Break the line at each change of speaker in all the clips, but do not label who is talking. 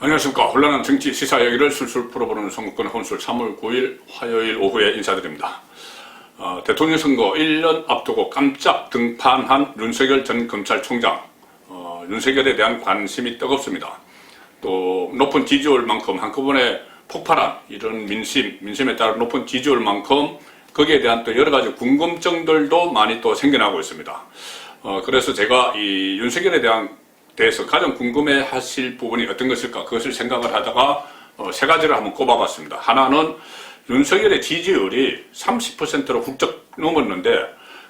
안녕하십니까. 혼란한 정치 시사 이야기를 술술 풀어보는 선거권 혼술 3월 9일 화요일 오후에 인사드립니다. 대통령 선거 1년 앞두고 깜짝 등판한 윤석열 전 검찰총장. 윤석열에 대한 관심이 뜨겁습니다. 또 높은 지지율만큼 한꺼번에 폭발한 이런 민심에 따른 높은 지지율만큼 거기에 대한 또 여러 가지 궁금증들도 많이 또 생겨나고 있습니다. 그래서 제가 이 윤석열에 대해서 가장 궁금해 하실 부분이 어떤 것일까, 그것을 생각을 하다가 세 가지를 한번 꼽아봤습니다. 하나는 윤석열의 지지율이 30%로 훌쩍 넘었는데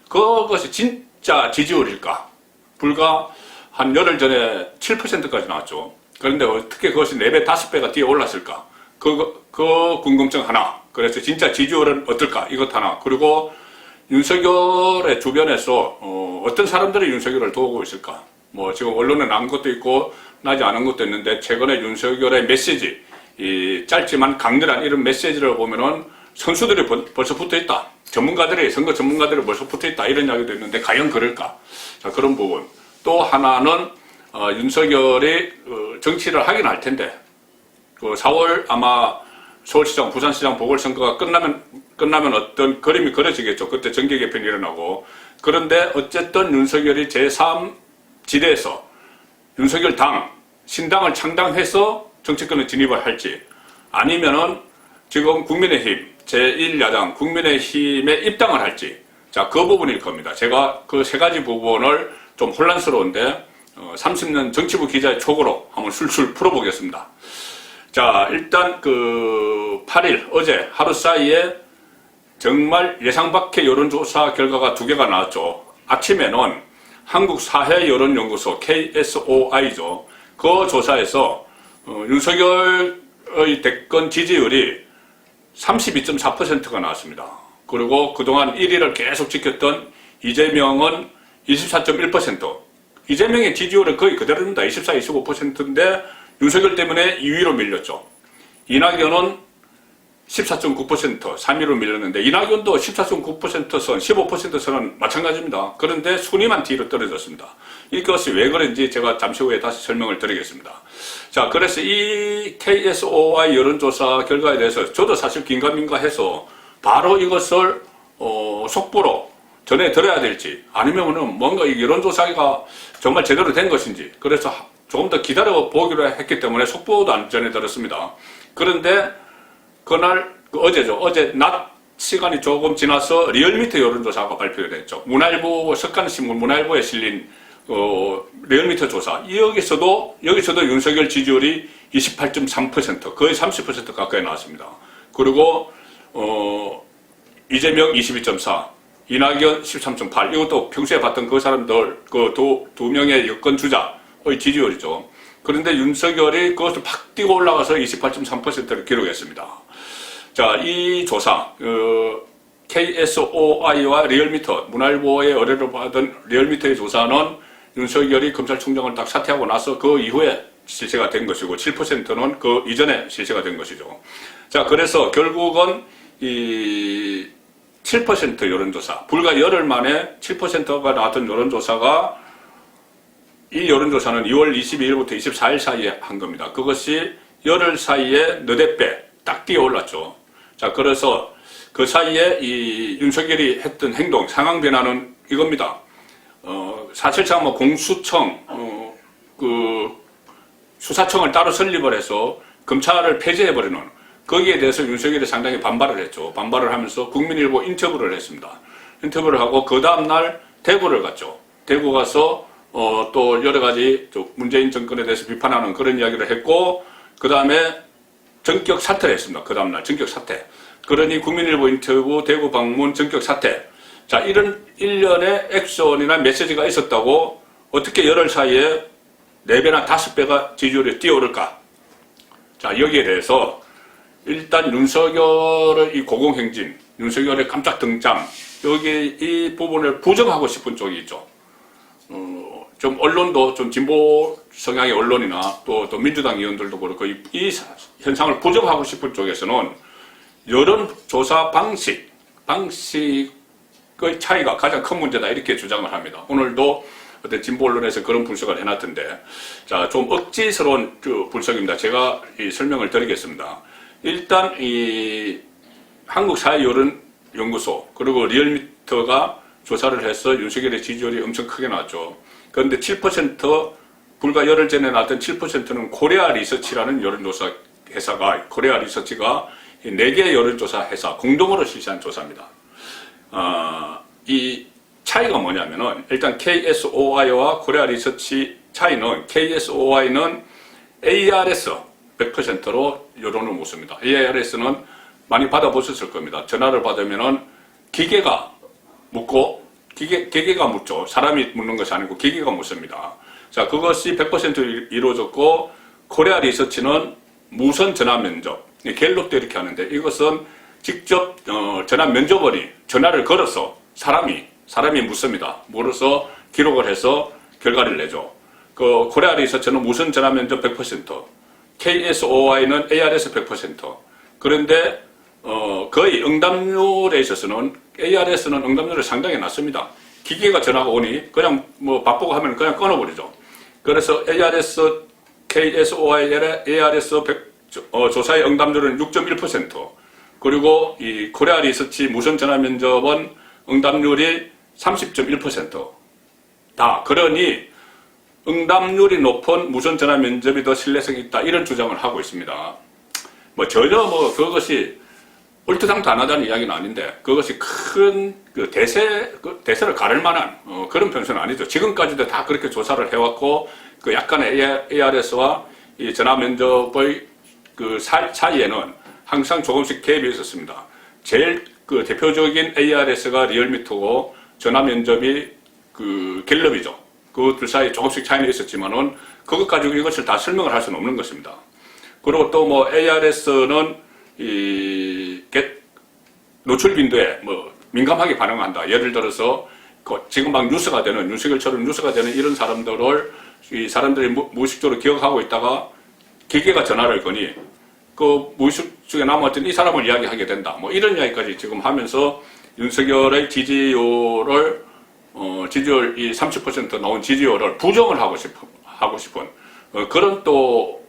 그것이 진짜 지지율일까? 불과 한 열흘 전에 7%까지 나왔죠. 그런데 어떻게 그것이 4배, 5배가 뛰어 올랐을까? 그 궁금증 하나. 그래서 진짜 지지율은 어떨까? 이것 하나. 그리고 윤석열의 주변에서 어떤 사람들이 윤석열을 도우고 있을까? 지금 언론에 나온 것도 있고 나지 않은 것도 있는데, 최근에 윤석열의 메시지, 이 짧지만 강렬한 이런 메시지를 보면은 선수들이 벌써 붙어 있다. 선거 전문가들이 벌써 붙어 있다. 이런 이야기도 있는데 과연 그럴까? 자, 그런 부분. 또 하나는 윤석열이 정치를 하긴 할 텐데, 4월 아마 서울시장, 부산시장 보궐선거가 끝나면 어떤 그림이 그려지겠죠. 그때 정계 개편이 일어나고. 그런데 어쨌든 윤석열이 제3지대에서 윤석열 신당을 창당해서 정치권에 진입을 할지, 아니면은 지금 국민의힘, 제1야당 국민의힘에 입당을 할지, 자, 그 부분일 겁니다. 제가 그 세 가지 부분을 좀 혼란스러운데 30년 정치부 기자의 촉으로 한번 술술 풀어보겠습니다. 자, 일단 8일 어제 하루 사이에 정말 예상 밖의 여론조사 결과가 2개가 나왔죠. 아침에는 한국사회여론연구소 KSOI죠. 그 조사에서 윤석열의 대권 지지율이 32.4%가 나왔습니다. 그리고 그동안 1위를 계속 지켰던 이재명은 24.1%. 이재명의 지지율은 거의 그대로입니다. 24, 25%인데 윤석열 때문에 2위로 밀렸죠. 이낙연은 14.9%, 3위로 밀렸는데, 이낙연도 14.9% 선, 15% 선은 마찬가지입니다. 그런데 순위만 뒤로 떨어졌습니다. 이것이 왜 그런지 제가 잠시 후에 다시 설명을 드리겠습니다. 자, 그래서 이 KSOI 여론조사 결과에 대해서 저도 사실 긴가민가해서 바로 이것을 속보로 전해드려야 될지, 아니면은 뭔가 이 여론조사가 정말 제대로 된 것인지, 그래서 조금 더 기다려 보기로 했기 때문에 속보도 안 전해드렸습니다. 그런데 그날 어제죠. 어제 낮 시간이 조금 지나서 리얼미터 여론조사가 발표됐죠. 문화일보, 석간신문 문화일보에 실린 리얼미터 조사. 여기서도 윤석열 지지율이 28.3%, 거의 30% 가까이 나왔습니다. 그리고 이재명 22.4, 이낙연 13.8. 이것도 평소에 봤던 그 사람들, 두 명의 여권 주자의 지지율이죠. 그런데 윤석열이 그것을 팍 뛰고 올라가서 28.3%를 기록했습니다. 자, 이 조사, KSOI와 리얼미터, 문화일보의 의뢰를 받은 리얼미터의 조사는 윤석열이 검찰총장을 딱 사퇴하고 나서 그 이후에 실시가 된 것이고, 7%는 그 이전에 실시가 된 것이죠. 자, 그래서 결국은 이 7% 여론조사, 불과 열흘 만에 7%가 나왔던 여론조사가, 이 여론조사는 2월 22일부터 24일 사이에 한 겁니다. 그것이 열흘 사이에 너댓 배 딱 뛰어 올랐죠. 자, 그래서 그 사이에 이 윤석열이 했던 행동, 상황 변화는 이겁니다. 사실상 공수처, 수사청을 따로 설립을 해서 검찰을 폐지해버리는, 거기에 대해서 윤석열이 상당히 반발을 했죠. 반발을 하면서 국민일보 인터뷰를 했습니다. 인터뷰를 하고 그 다음날 대구를 갔죠. 대구 가서 또 여러 가지 문재인 정권에 대해서 비판하는 그런 이야기를 했고, 그 다음에 전격 사퇴를 했습니다. 그 다음날 전격 사퇴. 그러니 국민일보 인터뷰, 대구 방문, 전격 사퇴. 자, 이런 일련의 액션이나 메시지가 있었다고 어떻게 열흘 사이에 4배나 5배가 지지율이 뛰어오를까? 자, 여기에 대해서 일단 윤석열의 이 고공행진, 윤석열의 깜짝 등장, 여기 이 부분을 부정하고 싶은 쪽이 있죠. 좀 언론도 좀 진보 성향의 언론이나 또 민주당 의원들도 그렇고 이 현상을 부정하고 싶은 쪽에서는 여론조사 방식의 차이가 가장 큰 문제다, 이렇게 주장을 합니다. 오늘도 어떤 진보 언론에서 그런 분석을 해놨던데, 자, 좀 억지스러운 분석입니다. 제가 설명을 드리겠습니다. 일단 이 한국사회여론연구소 그리고 리얼미터가 조사를 해서 윤석열의 지지율이 엄청 크게 나왔죠. 그런데 7%, 불과 열흘 전에 나왔던 7%는 코리아 리서치라는 여론조사 회사가, 코리아 리서치가 4개 여론조사 회사 공동으로 실시한 조사입니다. 이 차이가 뭐냐면은, 일단 KSOI와 코리아 리서치 차이는, KSOI는 ARS 100%로 여론을 묻습니다. ARS는 많이 받아보셨을 겁니다. 전화를 받으면은 기계가 묻고, 기계가 묻죠. 사람이 묻는 것이 아니고 기계가 묻습니다. 자, 그것이 100% 이루어졌고, 코리아 리서치는 무선 전화 면접, 갤럽도 이렇게 하는데, 이것은 직접 전화 면접원이 전화를 걸어서 사람이 묻습니다. 물어서 기록을 해서 결과를 내죠. 그 코리아 리서치는 무선 전화 면접 100%, KSOI는 ARS 100%. 그런데 거의 응답률에 있어서는 ARS는 응답률이 상당히 낮습니다. 기계가 전화가 오니 그냥 뭐 바쁘고 하면 그냥 끊어버리죠. 그래서 ARS, KSOI, ARS 조사의 응답률은 6.1%, 그리고 이 코리아 리서치 무선 전화 면접은 응답률이 30.1%. 다 그러니 응답률이 높은 무선 전화 면접이 더 신뢰성이 있다, 이런 주장을 하고 있습니다. 뭐 전혀 그것이 얼토당토 안 하다는 이야기는 아닌데, 그것이 큰 대세를 가를 만한 그런 변수는 아니죠. 지금까지도 다 그렇게 조사를 해왔고, 그 약간의 ARS와 이 전화 면접의 그 사이에는 항상 조금씩 갭이 있었습니다. 제일 그 대표적인 ARS가 리얼미터고, 전화 면접이 그 갤럽이죠. 그들 사이에 조금씩 차이는 있었지만은 그것 가지고 이것을 다 설명을 할 수는 없는 것입니다. 그리고 또 뭐 ARS는 노출 빈도에 민감하게 반응한다. 예를 들어서 지금 막 뉴스가 되는, 윤석열처럼 뉴스가 되는 이런 사람들을 이 사람들이 무의식적으로 기억하고 있다가 기계가 전화를 거니 그 무의식 중에 남았던 이 사람을 이야기하게 된다. 뭐 이런 이야기까지 지금 하면서 윤석열의 지지율을 지지율 이 30% 나온 지지율을 부정을 하고 싶은 그런 또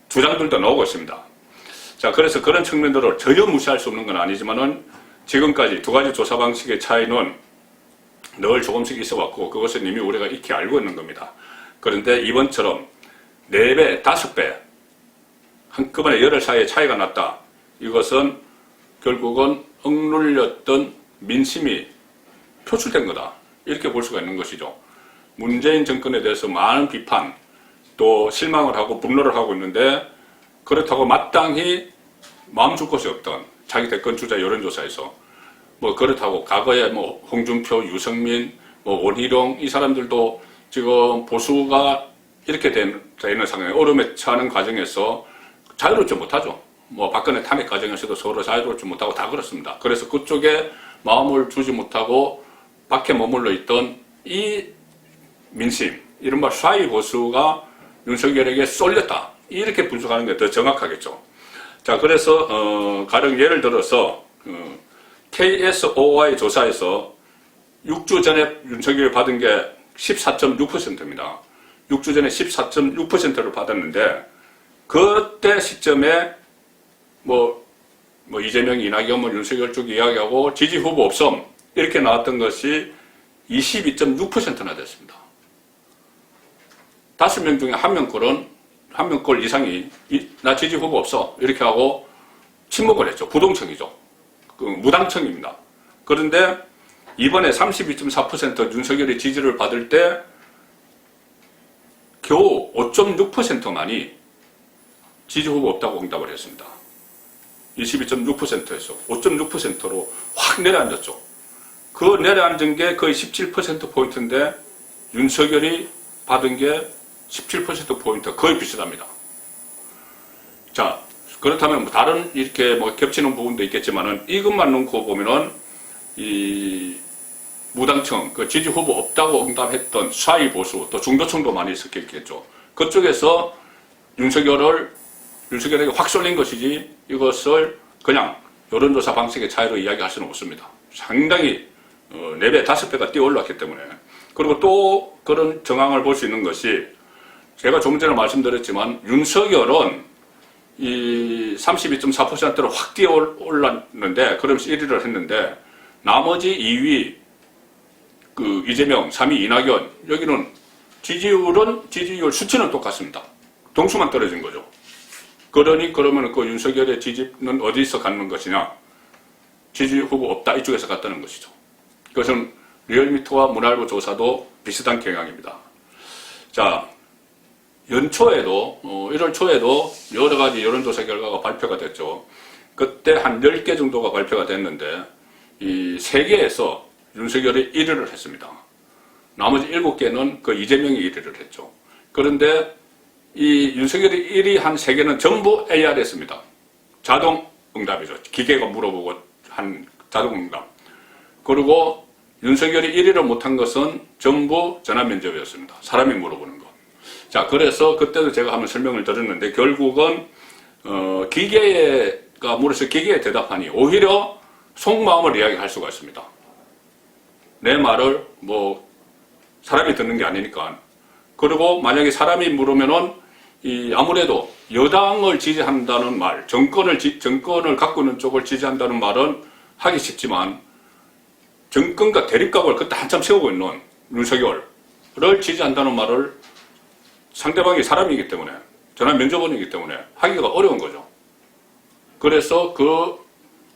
주장들도 나오고 있습니다. 자, 그래서 그런 측면들을 전혀 무시할 수 없는 건 아니지만은 지금까지 두 가지 조사 방식의 차이는 늘 조금씩 있어 왔고, 그것은 이미 우리가 익히 알고 있는 겁니다. 그런데 이번처럼 4배, 5배 한꺼번에 열흘 사이에 차이가 났다. 이것은 결국은 억눌렸던 민심이 표출된 거다, 이렇게 볼 수가 있는 것이죠. 문재인 정권에 대해서 많은 비판, 또 실망을 하고 분노를 하고 있는데, 그렇다고 마땅히 마음 줄 곳이 없던 자기 대권 주자 여론조사에서 그렇다고 과거에 홍준표, 유승민, 원희룡 이 사람들도 지금 보수가 이렇게 되는 상황에 얼음에 처하는 과정에서 자유롭지 못하죠. 박근혜 탄핵 과정에서도 서로 자유롭지 못하고 다 그렇습니다. 그래서 그쪽에 마음을 주지 못하고 밖에 머물러 있던 이 민심, 이른바 샤이 보수가 윤석열에게 쏠렸다, 이렇게 분석하는 게 더 정확하겠죠. 자, 그래서 가령 예를 들어서 KSOI 조사에서 6주 전에 윤석열이 받은 게 14.6%입니다. 6주 전에 14.6%를 받았는데, 그때 시점에 이재명, 이낙연, 윤석열 쪽 이야기하고 지지 후보 없음 이렇게 나왔던 것이 22.6%나 됐습니다. 5명 중에 1명 이상이 나 지지 후보 없어 이렇게 하고 침묵을 했죠. 부동층이죠. 무당층입니다. 그런데 이번에 32.4% 윤석열이 지지를 받을 때 겨우 5.6%만이 지지 후보 없다고 응답을 했습니다. 22.6%에서 5.6%로 확 내려앉았죠. 그 내려앉은 게 거의 17%포인트인데 윤석열이 받은 게 17%포인트 거의 비슷합니다. 자, 그렇다면 다른 이렇게 겹치는 부분도 있겠지만은 이것만 놓고 보면은 이 무당층, 지지 후보 없다고 응답했던 샤이 보수, 또 중도층도 많이 있었겠죠. 그쪽에서 윤석열에게 확 쏠린 것이지 이것을 그냥 여론조사 방식의 차이로 이야기할 수는 없습니다. 상당히 4배, 5배가 뛰어 올랐기 때문에. 그리고 또 그런 정황을 볼 수 있는 것이 제가 조금 전에 말씀드렸지만 윤석열은 이 32.4%로 확 뛰어 올랐는데 그러면서 1위를 했는데 나머지 2위 그 이재명, 3위 이낙연 여기는 지지율 수치는 똑같습니다. 동수만 떨어진 거죠. 그러면 그 윤석열의 지지는 어디서 갖는 것이냐? 지지 후보 없다 이쪽에서 갔다는 것이죠. 그것은 리얼미터와 문화일보 조사도 비슷한 경향입니다. 자, 연초에도 1월 초에도 여러 가지 여론조사 결과가 발표가 됐죠. 그때 한 10개 정도가 발표가 됐는데 이 3개에서 윤석열이 1위를 했습니다. 나머지 7개는 그 이재명이 1위를 했죠. 그런데 이 윤석열이 1위 한 3개는 전부 ARS입니다. 자동 응답이죠. 기계가 물어보고 한 자동 응답. 그리고 윤석열이 1위를 못한 것은 전부 전화 면접이었습니다. 사람이 물어보는 거. 자, 그래서 그때도 제가 한번 설명을 드렸는데 결국은 기계가 물어서 기계에 대답하니 오히려 속마음을 이야기할 수가 있습니다. 내 말을 뭐 사람이 듣는 게 아니니까. 그리고 만약에 사람이 물으면은 아무래도 여당을 지지한다는 말, 정권을 갖고 있는 쪽을 지지한다는 말은 하기 쉽지만 정권과 대립각을 그때 한참 세우고 있는 윤석열을 지지한다는 말을 상대방이 사람이기 때문에 전화 면접원이기 때문에 하기가 어려운 거죠. 그래서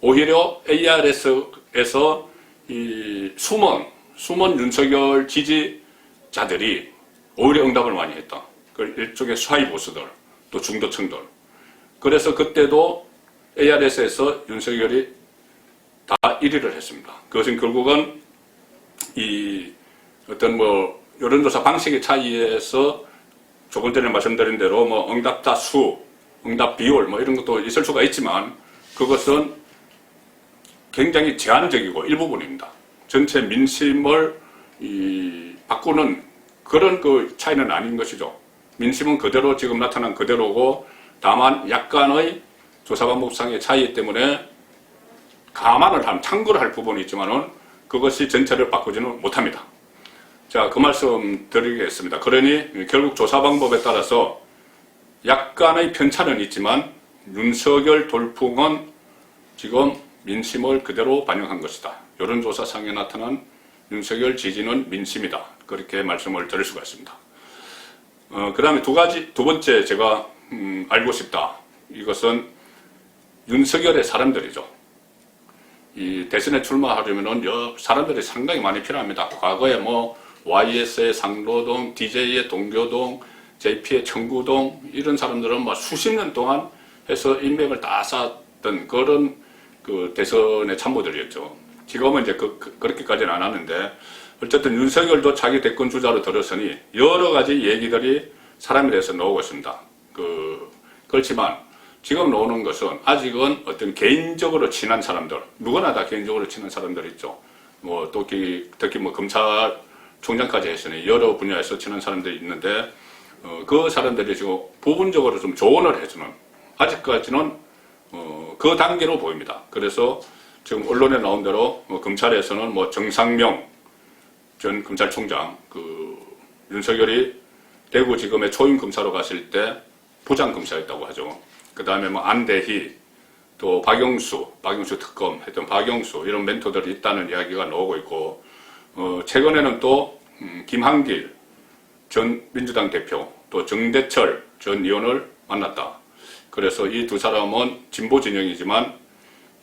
오히려 ARS에서 이 숨은 윤석열 지지자들이 오히려 응답을 많이 했다. 일종의 수하이 보수들, 또 중도층들. 그래서 그때도 ARS에서 윤석열이 다 1위를 했습니다. 그것은 결국은 어떤 여론조사 방식의 차이에서 조금 전에 말씀드린 대로 응답자 수, 응답 비율 이런 것도 있을 수가 있지만 그것은 굉장히 제한적이고 일부분입니다. 전체 민심을 바꾸는 그런 차이는 아닌 것이죠. 민심은 그대로 지금 나타난 그대로고 다만 약간의 조사 방법상의 차이 때문에 참고를 할 부분이 있지만은 그것이 전체를 바꾸지는 못합니다. 자, 그 말씀 드리겠습니다. 그러니 결국 조사 방법에 따라서 약간의 편차는 있지만 윤석열 돌풍은 지금 민심을 그대로 반영한 것이다. 여론조사상에 나타난 윤석열 지지는 민심이다. 그렇게 말씀을 드릴 수가 있습니다. 그 다음에 두 번째 제가 알고 싶다. 이것은 윤석열의 사람들이죠. 이 대선에 출마하려면은 사람들이 상당히 많이 필요합니다. 과거에 YS의 상로동, DJ의 동교동, JP의 청구동 이런 사람들은 수십 년 동안 해서 인맥을 다 쌓았던 그런 대선의 참모들이었죠. 지금은 이제 그렇게까지는 안 하는데 어쨌든 윤석열도 자기 대권 주자로 들었으니 여러 가지 얘기들이 사람에 대해서 나오고 있습니다. 그렇지만 지금 나오는 것은 아직은 어떤 개인적으로 친한 사람들, 누구나 다 개인적으로 친한 사람들 있죠. 특히 검찰총장까지 했으니 여러 분야에서 친한 사람들이 있는데 그 사람들이 지금 부분적으로 좀 조언을 해주는 아직까지는 그 단계로 보입니다. 그래서 지금 언론에 나온 대로 검찰에서는 정상명 전 검찰총장 윤석열이 대구지검에 초임 검사로 갔을 때 부장검사였다고 하죠. 그 다음에 안대희 또 박영수 특검 했던 박영수 이런 멘토들이 있다는 이야기가 나오고 있고 최근에는 또 김한길 전 민주당 대표 또 정대철 전 의원을 만났다. 그래서 이 두 사람은 진보 진영이지만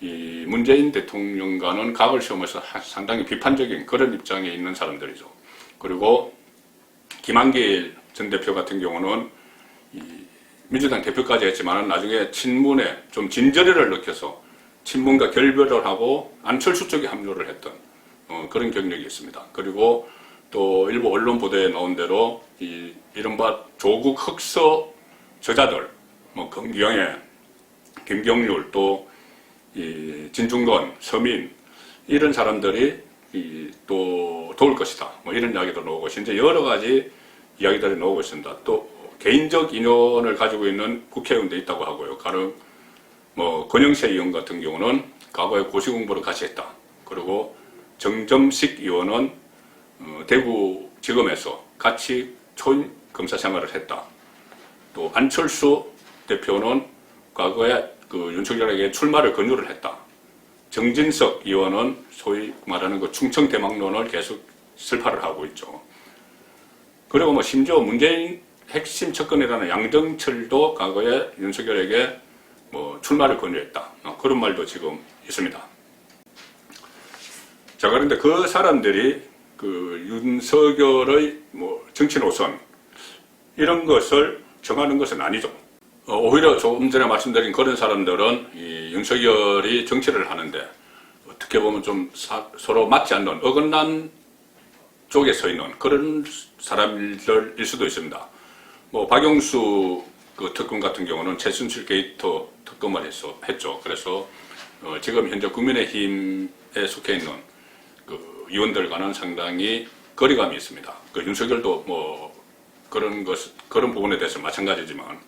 이 문재인 대통령과는 각을 세우면서 상당히 비판적인 그런 입장에 있는 사람들이죠. 그리고 김한길 전 대표 같은 경우는 민주당 대표까지 했지만 나중에 친문에 좀 진저리를 느껴서 친문과 결별을 하고 안철수 쪽에 합류를 했던 그런 경력이 있습니다. 그리고 또 일부 언론 보도에 나온 대로 이른바 조국 흑서 저자들 김경애, 김경률 또 진중권, 서민 이런 사람들이 또 도울 것이다. 이런 이야기도 나오고 현재 여러 가지 이야기들이 나오고 있습니다. 또 개인적 인연을 가지고 있는 국회의원도 있다고 하고요. 가령 권영세 의원 같은 경우는 과거에 고시 공부를 같이 했다. 그리고 정점식 의원은 대구지검에서 같이 초임 검사 생활을 했다. 또 안철수 대표는 과거에 그 윤석열에게 출마를 권유를 했다. 정진석 의원은 소위 말하는 그 충청 대망론을 계속 설파를 하고 있죠. 그리고 뭐 심지어 문재인 핵심 측근이라는 양정철도 과거에 윤석열에게 뭐 출마를 권유했다. 그런 말도 지금 있습니다. 자, 그런데 그 사람들이 그 윤석열의 뭐 정치 노선 이런 것을 정하는 것은 아니죠. 오히려 조금 전에 말씀드린 그런 사람들은 이 윤석열이 정치를 하는데 어떻게 보면 좀 서로 맞지 않는 어긋난 쪽에 서 있는 그런 사람들일 수도 있습니다. 뭐 박영수 그 특검 같은 경우는 최순실 게이트 특검을 했죠. 그래서 지금 현재 국민의힘에 속해 있는 그 의원들과는 상당히 거리감이 있습니다. 그 윤석열도 뭐 그런 부분에 대해서 마찬가지지만,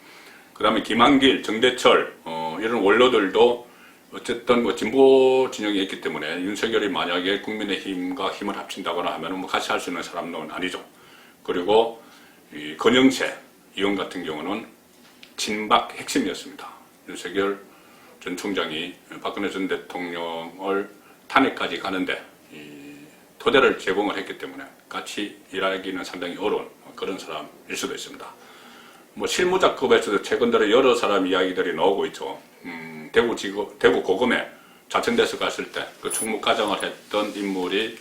그 다음에 김한길, 정대철 이런 원로들도 어쨌든 뭐 진보 진영이 있기 때문에 윤석열이 만약에 국민의힘과 힘을 합친다거나 하면 뭐 같이 할 수 있는 사람은 아니죠. 그리고 이 권영세 의원 같은 경우는 친박 핵심이었습니다. 윤석열 전 총장이 박근혜 전 대통령을 탄핵까지 가는데 이 토대를 제공을 했기 때문에 같이 일하기는 상당히 어려운 그런 사람일 수도 있습니다. 뭐 실무자급에서도 최근 들어 여러 사람 이야기들이 나오고 있죠. 대구 고검에 자천돼서 갔을 때 그 총무과장을 했던 인물이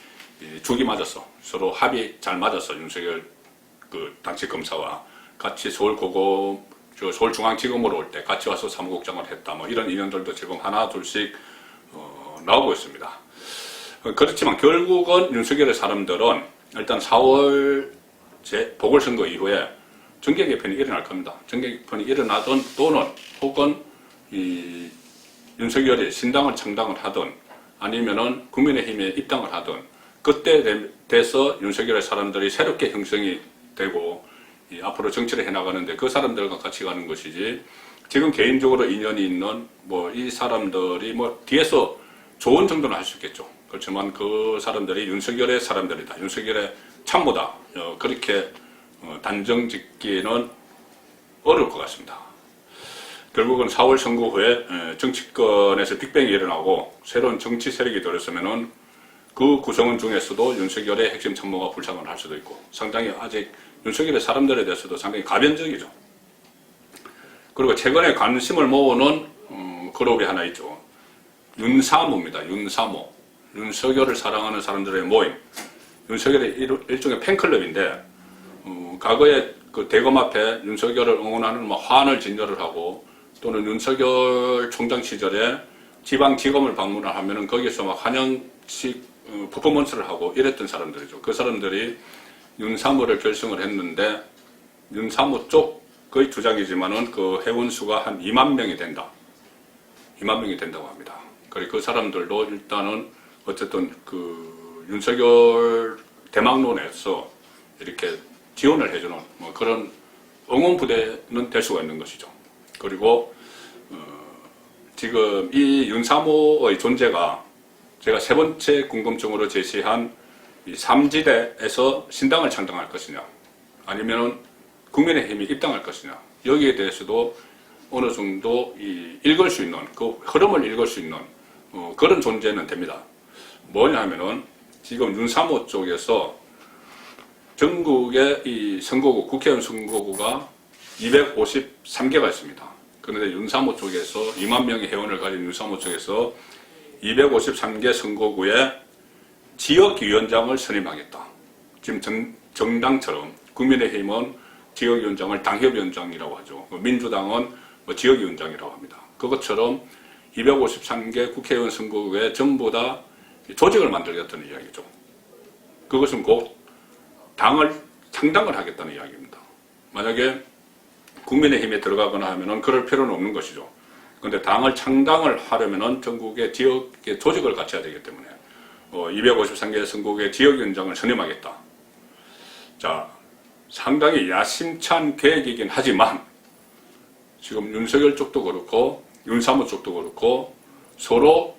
죽이 맞았어. 서로 합이 잘 맞았어. 윤석열 그 당시 검사와 같이 서울중앙지검으로 올 때 같이 와서 사무국장을 했다. 뭐 이런 인연들도 지금 하나 둘씩 나오고 있습니다. 그렇지만 결국은 윤석열의 사람들은 일단 4월 보궐선거 이후에 정계 개편이 일어날 겁니다. 정계 개편이 일어나든 또는 혹은 이 윤석열이 신당을 창당을 하든 아니면은 국민의힘에 입당을 하든 그때 돼서 윤석열의 사람들이 새롭게 형성이 되고 앞으로 정치를 해나가는데 그 사람들과 같이 가는 것이지, 지금 개인적으로 인연이 있는 뭐 이 사람들이 뭐 뒤에서 조언 정도는 할 수 있겠죠. 그렇지만 그 사람들이 윤석열의 사람들이다, 윤석열의 참모다, 그렇게 단정 짓기는 어려울 것 같습니다. 결국은 4월 선거 후에 정치권에서 빅뱅이 일어나고 새로운 정치 세력이 들었으면은 그 구성원 중에서도 윤석열의 핵심 참모가 불참을 할 수도 있고, 상당히 아직 윤석열의 사람들에 대해서도 상당히 가변적이죠. 그리고 최근에 관심을 모으는 그룹이 하나 있죠. 윤사모입니다. 윤사모. 윤석열을 사랑하는 사람들의 모임. 윤석열의 일종의 팬클럽인데, 과거에 그 대검 앞에 윤석열을 응원하는 뭐 환을 진열을 하고, 또는 윤석열 총장 시절에 지방지검을 방문을 하면은 거기서 막 환영식 퍼포먼스를 하고 이랬던 사람들이죠. 그 사람들이 윤사모를 결성을 했는데, 윤사모 쪽의 주장이지만은 그 회원수가 한 2만 명이 된다. 2만 명이 된다고 합니다. 그리고 그 사람들도 일단은 어쨌든 그 윤석열 대망론에서 이렇게 지원을 해주는 뭐 그런 응원 부대는 될 수가 있는 것이죠. 그리고 지금 이 윤사모의 존재가 제가 세 번째 궁금증으로 제시한 이 3지대에서 신당을 창당할 것이냐, 아니면은 국민의힘이 입당할 것이냐, 여기에 대해서도 어느 정도 읽을 수 있는, 그 흐름을 읽을 수 있는 그런 존재는 됩니다. 뭐냐 하면은 지금 윤사모 쪽에서 전국의 이 선거구, 국회의원 선거구가 253개가 있습니다. 그런데 윤사모 쪽에서 2만 명의 회원을 가진 윤사모 쪽에서 253개 선거구에 지역위원장을 선임하겠다. 지금 정당처럼 국민의힘은 지역위원장을 당협위원장이라고 하죠. 민주당은 뭐 지역위원장이라고 합니다. 그것처럼 253개 국회의원 선거구에 전부 다 조직을 만들겠다는 이야기죠. 그것은 곧 당을 창당을 하겠다는 이야기입니다. 만약에 국민의힘에 들어가거나 하면은 그럴 필요는 없는 것이죠. 그런데 당을 창당을 하려면은 전국의 지역의 조직을 갖춰야 되기 때문에 253개 선거구의 지역위원장을 선임하겠다. 자, 상당히 야심찬 계획이긴 하지만 지금 윤석열 쪽도 그렇고 윤사모 쪽도 그렇고 서로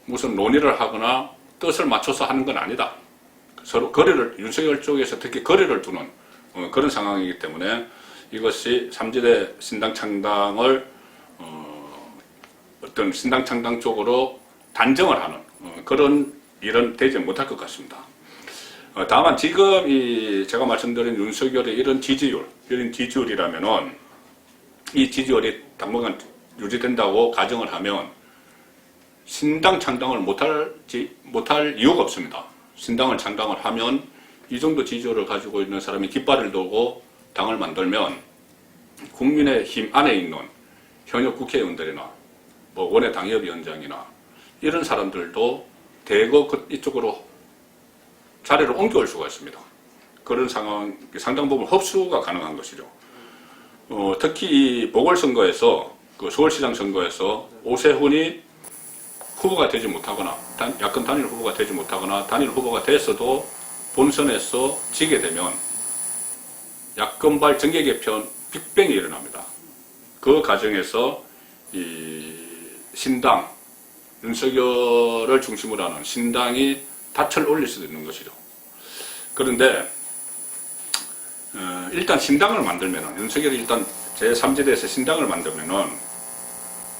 무슨 논의를 하거나 뜻을 맞춰서 하는 건 아니다. 서로 거리를, 윤석열 쪽에서 특히 거리를 두는 그런 상황이기 때문에 이것이 삼지대 신당 창당을 어떤 신당 창당 쪽으로 단정을 하는 그런 일은 되지 못할 것 같습니다. 다만 지금 제가 말씀드린 윤석열의 이런 지지율이라면은 이 지지율이 당분간 유지된다고 가정을 하면 신당 창당을 못할 이유가 없습니다. 신당을 창당을 하면 이 정도 지지율을 가지고 있는 사람이 깃발을 들고 당을 만들면 국민의힘 안에 있는 현역 국회의원들이나 뭐 원외 당협위원장이나 이런 사람들도 대거 이쪽으로 자리를 옮겨올 수가 있습니다. 그런 상황, 상당 부분 흡수가 가능한 것이죠. 특히 이 보궐선거에서, 그 서울시장 선거에서 오세훈이 후보가 되지 못하거나, 야권 단일 후보가 되지 못하거나, 단일 후보가 됐어도 본선에서 지게 되면 야권발 정계 개편 빅뱅이 일어납니다. 그 과정에서 이 신당, 윤석열을 중심으로 하는 신당이 닻을 올릴 수도 있는 것이죠. 그런데 일단 신당을 만들면은, 윤석열이 일단 제3지대에서 신당을 만들면은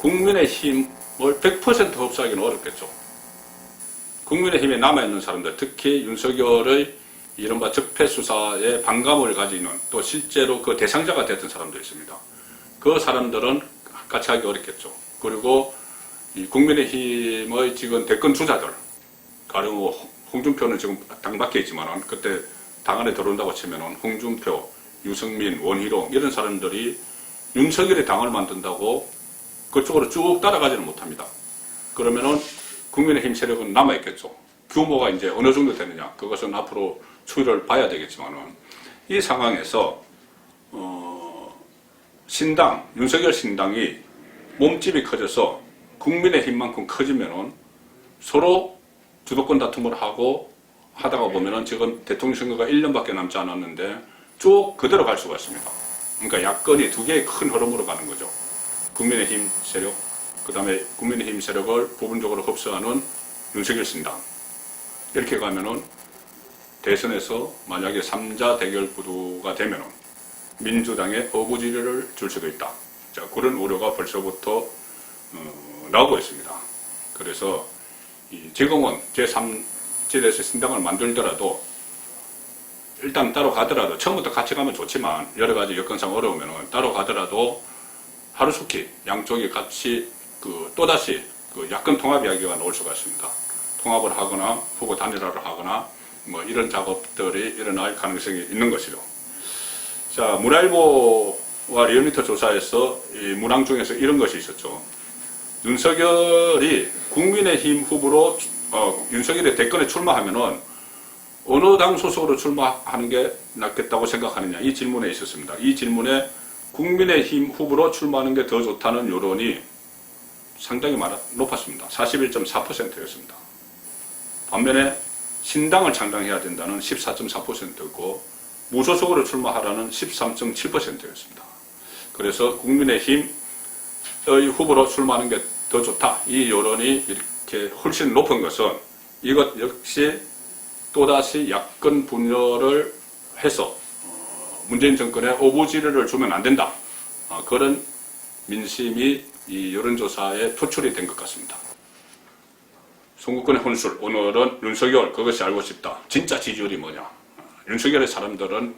국민의힘을 100% 흡수하기는 어렵겠죠. 국민의힘에 남아있는 사람들, 특히 윤석열의 이른바 적폐수사에 반감을 가지는, 또 실제로 그 대상자가 됐던 사람도 있습니다. 그 사람들은 같이 하기 어렵겠죠. 그리고 이 국민의힘의 지금 대권 주자들, 가령 홍준표는 지금 당 밖에 있지만은 그때 당 안에 들어온다고 치면은 홍준표, 유승민, 원희룡 이런 사람들이 윤석열이 당을 만든다고 그쪽으로 쭉 따라가지는 못합니다. 그러면은 국민의힘 세력은 남아있겠죠. 규모가 이제 어느 정도 되느냐, 그것은 앞으로 추이를 봐야 되겠지만은 이 상황에서 신당, 윤석열 신당이 몸집이 커져서 국민의힘만큼 커지면은 서로 주도권 다툼을 하다가 보면은 지금 대통령 선거가 1년밖에 남지 않았는데 쭉 그대로 갈 수가 있습니다. 그러니까 야권이 두 개의 큰 흐름으로 가는 거죠. 국민의힘 세력, 그 다음에 국민의힘 세력을 부분적으로 흡수하는 윤석열 신당. 이렇게 가면은 대선에서 만약에 3자 대결 구도가 되면은 민주당의 어부지리를 줄 수도 있다. 자, 그런 우려가 벌써부터 나오고 있습니다. 그래서 지금은 제3지대에서 신당을 만들더라도 일단 따로 가더라도 처음부터 같이 가면 좋지만 여러 가지 여건상 어려우면 따로 가더라도 하루속히 양쪽이 같이 또다시 야권 통합 이야기가 나올 수가 있습니다. 통합을 하거나 후보 단일화를 하거나 뭐 이런 작업들이 일어날 가능성이 있는 것이죠. 자, 문화일보와 리얼미터 조사에서 이 문항 중에서 이런 것이 있었죠. 윤석열이 국민의힘 후보로 윤석열이 대권에 출마하면은 어느 당 소속으로 출마하는 게 낫겠다고 생각하느냐, 이 질문에 있었습니다. 이 질문에 국민의힘 후보로 출마하는 게 더 좋다는 여론이 상당히 높았습니다. 41.4%였습니다. 반면에 신당을 창당해야 된다는 14.4%였고 무소속으로 출마하라는 13.7%였습니다. 그래서 국민의힘의 후보로 출마하는 게 더 좋다, 이 여론이 이렇게 훨씬 높은 것은 이것 역시 또다시 야권 분열을 해서 문재인 정권에 오부지리를 주면 안 된다, 그런 민심이 이 여론조사에 표출이 된 것 같습니다. 송구권의 혼술, 오늘은 윤석열 그것이 알고 싶다. 진짜 지지율이 뭐냐, 윤석열의 사람들은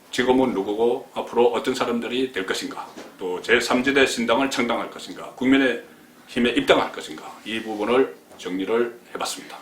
지금은 누구고 앞으로 어떤 사람들이 될 것인가, 또 제3지대 신당을 창당할 것인가, 국민의힘에 입당할 것인가, 이 부분을 정리를 해봤습니다.